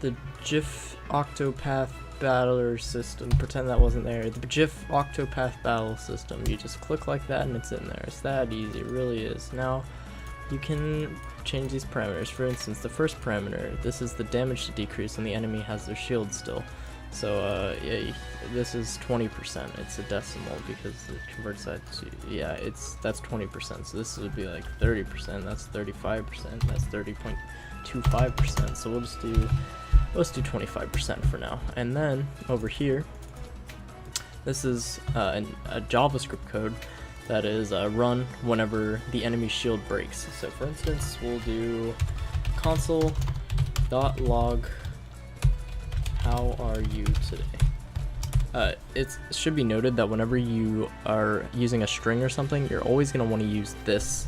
the GIF Octopath battler system. Pretend that wasn't there. The GIF Octopath battle system. You just click like that and it's in there. It's that easy. It really is. Now you can change these parameters. For instance, the first parameter, this is the damage to decrease when the enemy has their shield still. So yeah, this is 20%. It's a decimal because it converts that to, yeah, that's 20%. So this would be like 30%. That's 35%. That's 30.25%. So let's do 25% for now. And then over here, this is a JavaScript code that is run whenever the enemy shield breaks. So for instance, we'll do console.log how are you today. It should be noted that whenever you are using a string or something, you're always going to want to use this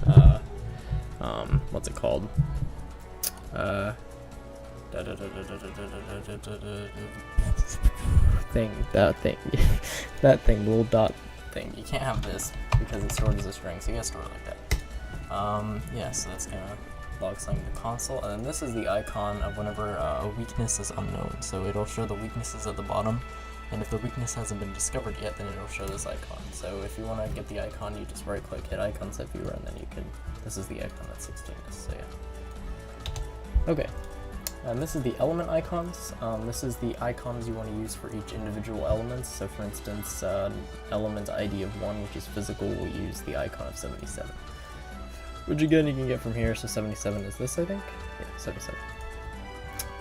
what's it called, that thing, little dot thing. You can't have this because it's stored as a string, so you gotta store it like that. Yeah, so that's gonna log something to console, and then this is the icon of whenever a weakness is unknown. So it'll show the weaknesses at the bottom, and if the weakness hasn't been discovered yet, then it'll show this icon. So if you want to get the icon, you just right click, hit icon set viewer, and then you can, this is the icon that 16 is, so yeah. Okay. And this is the element icons. This is the icons you want to use for each individual element. So for instance, element ID of 1, which is physical, will use the icon of 77. Which again, you can get from here. So 77 is this, I think? Yeah, 77.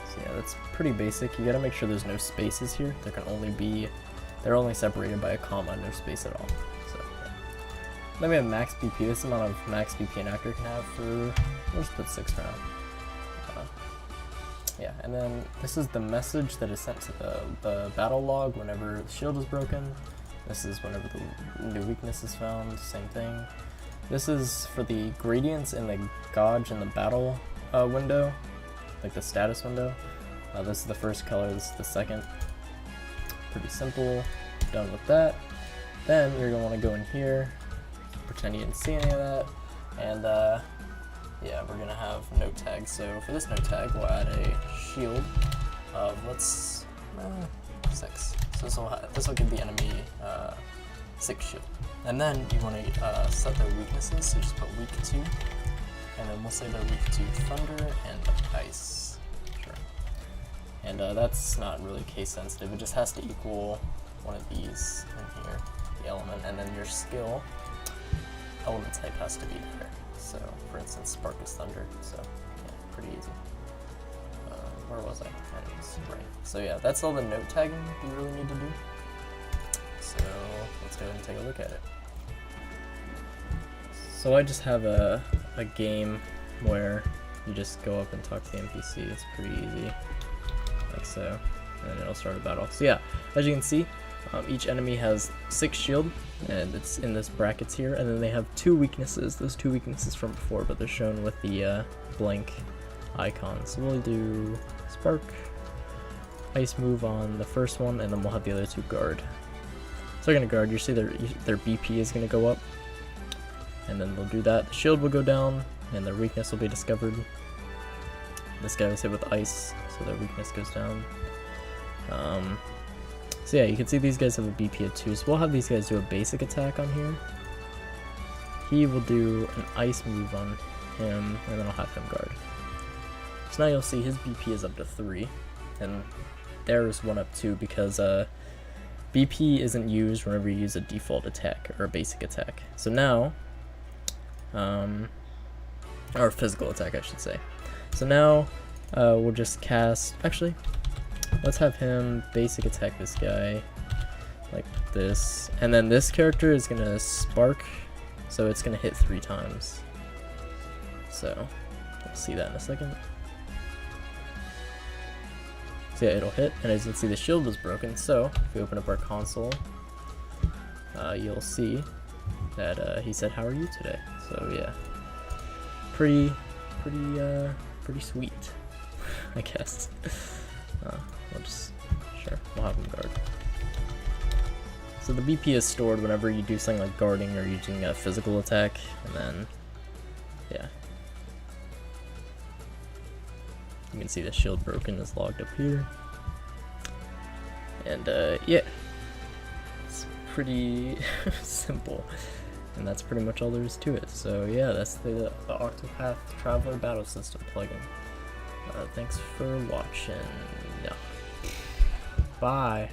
So yeah, that's pretty basic. You gotta make sure there's no spaces here. They're only separated by a comma, no space at all. So yeah. Then we have max BP. This amount of max BP an actor can have for, we'll just put 6 for now. Yeah, and then this is the message that is sent to the battle log whenever the shield is broken. This is whenever the new weakness is found, same thing. This is for the gradients in the gauge in the battle window, like the status window. This is the first color, this is the second. Pretty simple, done with that. Then you're going to want to go in here, pretend you didn't see any of that, and yeah, we're gonna have note tags. So for this note tag, we'll add a shield of 6. So this will give the enemy 6 shield. And then you want to set their weaknesses. So just put weak to, and then we'll say they're weak to thunder and ice. Sure. And that's not really case sensitive. It just has to equal one of these in here, the element, and then your skill element type has to be there. So, for instance, Spark is Thunder, so yeah, pretty easy. Where was I? Right. So yeah, that's all the note tagging you really need to do. So let's go ahead and take a look at it. So I just have a game where you just go up and talk to the NPC. It's pretty easy, like so, and then it'll start a battle. So yeah, as you can see, each enemy has 6 shield, and it's in this brackets here, and then they have 2 weaknesses. Those 2 weaknesses from before, but they're shown with the blank icon. So we'll do Spark, Ice move on the first one, and then we'll have the other 2 guard. So they're gonna guard. You see their BP is gonna go up, and then they'll do that. The shield will go down, and their weakness will be discovered. This guy was hit with ice, so their weakness goes down. So yeah, you can see these guys have a BP of 2, so we'll have these guys do a basic attack on here. He will do an ice move on him, and then I'll have him guard. So now you'll see his BP is up to 3, and theirs went up 2 because BP isn't used whenever you use a default attack, or a basic attack. So now, or physical attack I should say. So now we'll just cast, actually, let's have him basic attack this guy like this, and then this character is gonna spark, so it's gonna hit 3 times. So we'll see that in a second. So yeah, it'll hit, and as you can see, the shield was broken. So if we open up our console, you'll see that he said, "How are you today?" So yeah, pretty sweet, I guess. We'll have him guard. So the BP is stored whenever you do something like guarding or using a physical attack, and then yeah, You can see the shield broken is logged up here. And yeah, it's pretty simple. And that's pretty much all there is to it. So yeah, that's the Octopath Traveler Battle System plugin. Thanks for watching. Bye.